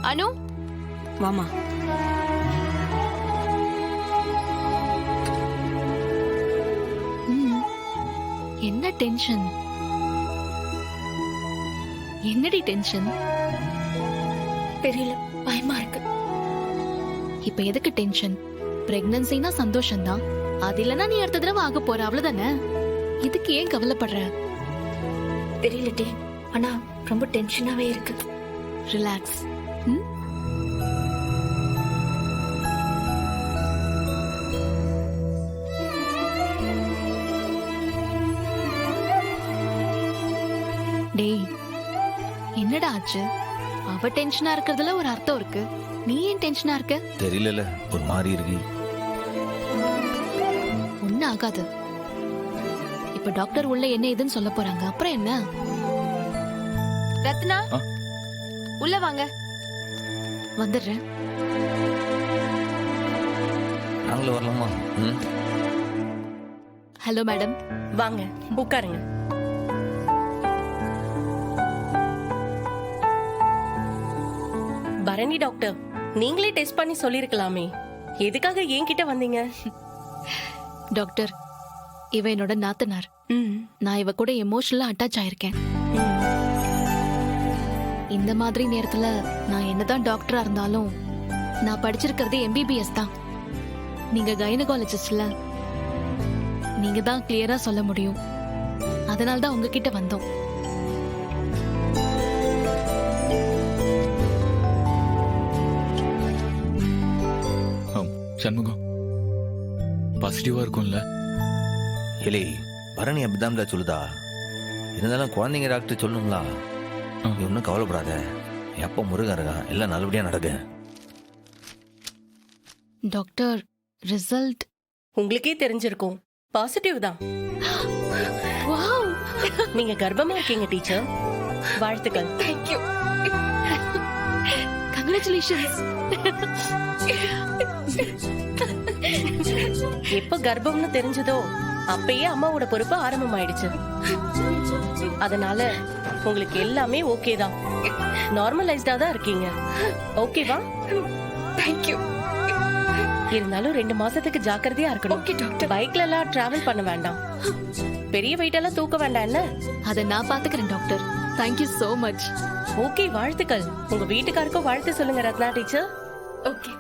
அனு வாமா. என்ன டென்ஷன்? என்னடி டென்ஷன்? தெரியல, பயமா இருக்கு. இப்ப எதுக்கு டென்ஷன்? பிரெக்னன்சினா சந்தோஷம்தான். அது இல்லனா நீ அடுத்த தடவை ஆக போற, அவ்வளவுதானே. இதுக்கு ஏன் கவலைப்படுற? தெரியல டி, ஆனா ரொம்ப டென்ஷனாவே இருக்கு. ரிலாக்ஸ். டேய், என்னடா ஆச்சு? அவ டென்ஷனா இருக்கிறதுல ஒரு அர்த்தம் இருக்கு. நீ ஏன் டென்ஷனா இருக்க? தெரியல, ஒரு மாதிரி இருக்கு. ஒன்னும் ஆகாது. இப்ப டாக்டர் உள்ள என்ன ஏதுன்னு சொல்ல போறாங்க. அப்புறம் என்ன? ரத்னா, உள்ள வாங்க. வந்துடுறேன். நாங்களும் வரலாமா? Hello madam. வாங்க, உட்காருங்க. பரணி டாக்டர், நீங்களே டெஸ்ட் பண்ணி சொல்லிருக்கலாமே, எதுக்காக என்கிட்ட வந்தீங்க? டாக்டர், இவ என்னோட நாத்தனார். நான் இவ கூட எமோஷனலா அட்டாச் ஆயிருக்கேன். இந்த மாதிரி நேரத்துல நான் என்னதான் டாக்டரா இருந்தாலும் நான் படிச்சிருக்கிறது MBBS தான். நீங்க கைனகாலஜிஸ்ட்ல, நீங்க தான் கிளியரா சொல்ல முடியும். அதனால தான் உங்ககிட்ட வந்தோம். சண்முகம் பாசிட்டிவா இருக்கும்ல? இல்லை, பரணி அப்படிதான் சொல்லுதா. இருந்தாலும் குழந்தைங்க டாக்டர் சொல்லணுங்களா? நீ ஒன்றும் கவலைப்படாத. எப்போ முருகன் இருக்கான், எல்லாம் நல்லபடியா நடக்கு. டாக்டர், ரிசல்ட் உங்களுக்கே தெரிஞ்சிருக்கும், பாசிட்டிவ் தான். வாவ், நீங்க கர்ப்பமா இருக்கீங்க டீச்சர். வாழ்த்துக்கள். தேங்க்யூ. கங்க்ராச்சுலேஷன்ஸ். எப்ப கர்ப்பம்னு தெரிஞ்சதோ அப்பயே அம்மாவோட பொறுப்பு ஆரம்பமாயிடுச்சு. அதனால உங்களுக்கு எல்லாமே ஓகே தான், நார்மலைஸ்டா தான் இருக்கீங்க. ஓகேவா? தேங்க்யூ. இருந்தாலும் 2 மாசத்துக்கு ஜாக்கிரதையா இருக்கணும். Okay doctor. பைக்ல எல்லாம் டிராவல் பண்ண வேண்டாம், பெரிய வெயிட் எல்லாம் தூக்க வேண்டாம். என்ன? அதை நான் பாத்துக்கிறேன் doctor. Thank you so much. Okay, வாழ்த்துக்கள். உங்க வீட்டுக்காருக்கும் வாழ்த்து சொல்லுங்க ரத்னா டீச்சர். ஓகே.